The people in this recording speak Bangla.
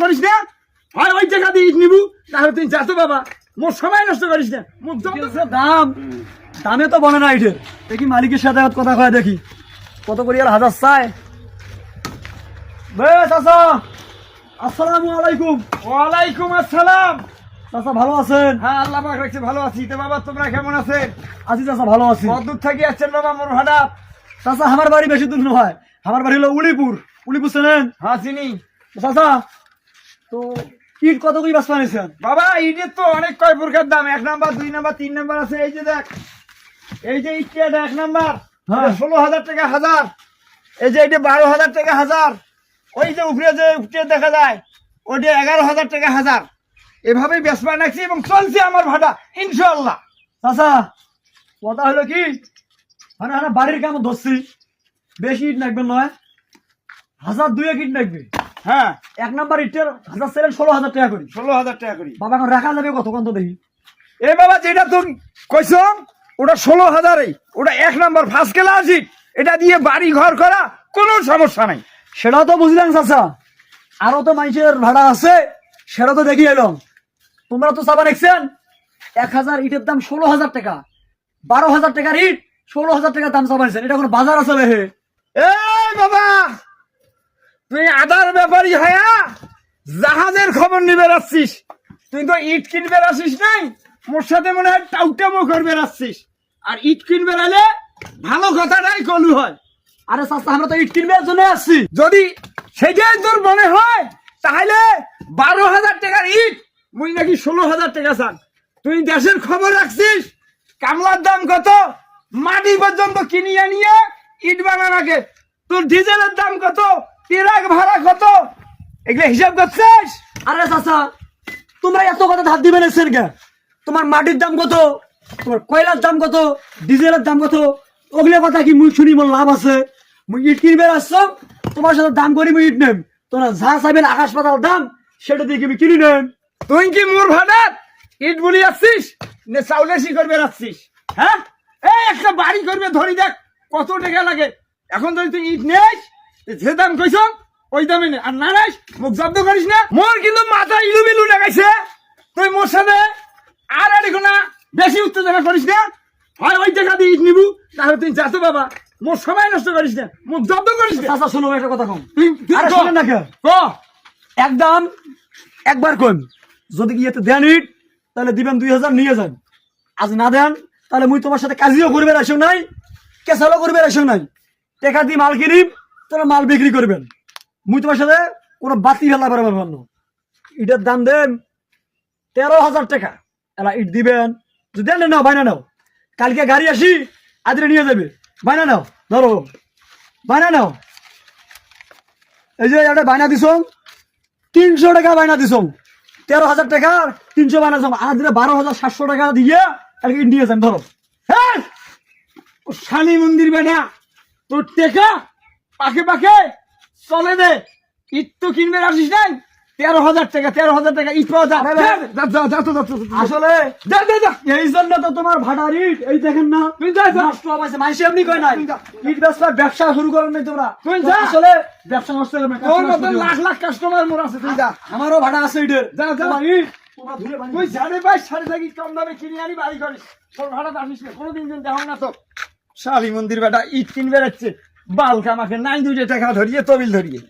করিস না, হয় ওই টাকা দিয়ে ইট নিবু, তাহলে তুই যা তো বাবা, মোর সময় নষ্ট করিস না। দাম দামে তো বনে না ইটের, দেখি মালিকের সাথে কথা কয় দেখি কত করি আর হাজার চায়। চাচা আসসালামু আলাইকুম। ওয়ালাইকুম আসসালাম। চাচা ভালো আছেন? হ্যাঁ আল্লাহ পাক রাখছে, ভালো আছি। তো বাবা তোমরা কেমন আছেন? আছি চাচা, ভালো আছি। কতদূর থেকে আসছেন বাবা মোর ভাড়া? চাচা আমার বাড়ি বেশি দূর নয়, আমার বাড়ি হলো উলিপুর। উলিপুর চেনেন? হ্যাঁ চিনি। চাচা তো ইট কত করে বাস বানিয়েছেন? বাবা ইটের তো অনেক কয় প্রকার দাম, 1 নাম্বার 2 নাম্বার 3 নাম্বার আছে। এই যে দেখ, এই যে ইটটা 1 নাম্বার, হ্যাঁ। 16,000 টাকা হাজার। এই যে এটা 12,000 টাকা হাজার। ওই যে উপরে যে উঠে দেখা যায় ওইটা 11,000 টাকা হাজার। এভাবেই বেসবা নাকছি এবং চলছে আমার ভাড়া ইনশাআল্লাহ। চাচা কথা হলো কি, মানে আমরা বাড়ির কাম ধরছি, বেশি ইট লাগবে নয়, 1,000-2 ইট লাগবে। হ্যাঁ 1 নাম্বার ইটের হাজার ছিলেন 16,000 টাকা করি। 16,000 টাকা করি। বাবা এখন রাখা যাবে কত কত দেখি? এ বাবা যেটা তুমি কইছ ওটা 16,000, ওটা 1 নাম্বার ফার্স্ট ক্লাস ইট। এটা দিয়ে বাড়ি ঘর করা কোনো সমস্যা নাই। সেটাও তো বুঝলেন চাচা, আরো তো মানুষের ভাড়া আছে, সেটা তো দেখি এলাম। তোমরা তো চাপা দেখছেন 1,000 ইটের দাম 16,000 টাকা, 12,000 টাকার ইট 16,000 টাকার দাম চাপাইছেন, এটা কোনো বাজার আছে হে? এই বাবা তুই আদার ব্যাপারী হয়া জাহাজের খবর নিবে রাখছিস, তুই তো ইট কিনবে আসিস নাই। মোর সাথে মনে হয় টাউটামো করবে রাখছিস। আর ইট কিনবে আলে ভালো কথাটাই কলু হয়। আরে চাচা আমরা তো ইট কিনবার জন্য আসছি। যদি সেটাই তোর মনে হয় তাহলে 12,000 টাকার ইট মুই নাকি 16,000 টাকা চান। তুই দেশের খবর রাখছিস, কামলার দাম কত, মাটি পর্যন্ত কিনিয়ে নিয়ে ইট বানান আগে, তোর ডিজেলের দাম কত, ট্রাক ভাড়া কত, এগুলো হিসাব করছিস? আরে চাচা তোমরা এত কথা ধার দিবেন এসেন কে? তোমার মাটির দাম কত, তোমার কয়লার দাম কত, ডিজেলের দাম কত, ওগুলো কথা কি মুই শুনি মোর লাভ আছে? মুই ইট কিনবে আসছো, তোমার সাথে দাম করি মুই ইট নেম। তোমরা যা চাইবেন আকাশ পাতাল দাম, সেটা দিয়ে আমি কিনি নেন। তুই কি মোর ভাড়াত ইট বলি আসছিস নে চাউলেসি করবে রাখছিস? হ্যাঁ এই একটা বাড়ি করবে ধরি দেখ কত টাকা লাগে। এখন যদি তুই ইট নেস যে দাম কইছ ওই দামে নে, আর না নাইস মুখ জব্দ করিস না। মোর কিন্তু মাথা ইলুমিলু লাগাইছে। তুই মোর সাথে আর না বেশি উত্তেজনা করিস না, হয় ওই টাকা দিয়ে ইট নিবু, তাহলে তুই যা তো বাবা, মোর সময় নষ্ট করিস না, মুখ জব্দ করিস না। চাচা শোনো একটা কথা কম, আরে ক, শোনেন না কে? ক। একদম একবার কম, যদি ইয়েতে দেন ইট তাহলে দিবেন 2,000 নিয়ে যান, আজ না দেন তাহলে মুই তোমার সাথে কাজিও করবে আসো নাই, কেসালও করবে আসো নাই। টাকা দিয়ে মাল কিনিম, তোরা মাল বিক্রি করবেন, মুই তোমার সাথে কোনো বাতি ফেলা পারবে না। ইটের দাম দেন 13,000 টাকা, এলা ইট দিবেন। যদি দেন নাও বাইনা নাও, কালকে গাড়ি আসি আজরে নিয়ে যাবে, বাইনা নাও, ধরো বাইনা নাও। এই যে একটা বাইনা দিছ 300 টাকা বাইনা দিছ, 13,000 টাকা 300 বাইনা দিছ, আর দিলে 12,700 টাকা দিয়ে আর কি নিয়ে যান। ধরো হ্যাঁ ও শালি মন্দির বেটা, তোর টেকা পাকে পাকে চলে দে। ইট তো কিনবে আসিস নাই, 13,000 টাকা, 13,000 টাকা ইট পাওয়া যায়। আসলে এই জন্য তো তোমার ভাড়ার ইট এই দেখেন না, নষ্ট হয়েছে। মানুষ এমনি কয় নাই ইট ব্যবসা শুরু করেন নাই তোমরা, তুই যা। আসলে ব্যবসা নষ্ট করবে না। তোর মতন লাখ লাখ কাস্টমার মোর আছে, তুই যা। আমারও ভাড়া আছে ইটের, যা, যা। তোমার ইট তোমরা ধুয়ে বানিয়ে তুই 5.5 সাড়ে থাকি কম দামে কিনে আনি বাড়ি করিস, তোর ভাড়া আসিস না কোনোদিন দিন দেখো না তো। শালি মন্দির বেটা ইট কিনবে যাচ্ছে, বাল কামাকে নাই 2 টাকা ধরিয়ে তবিল ধরিয়ে।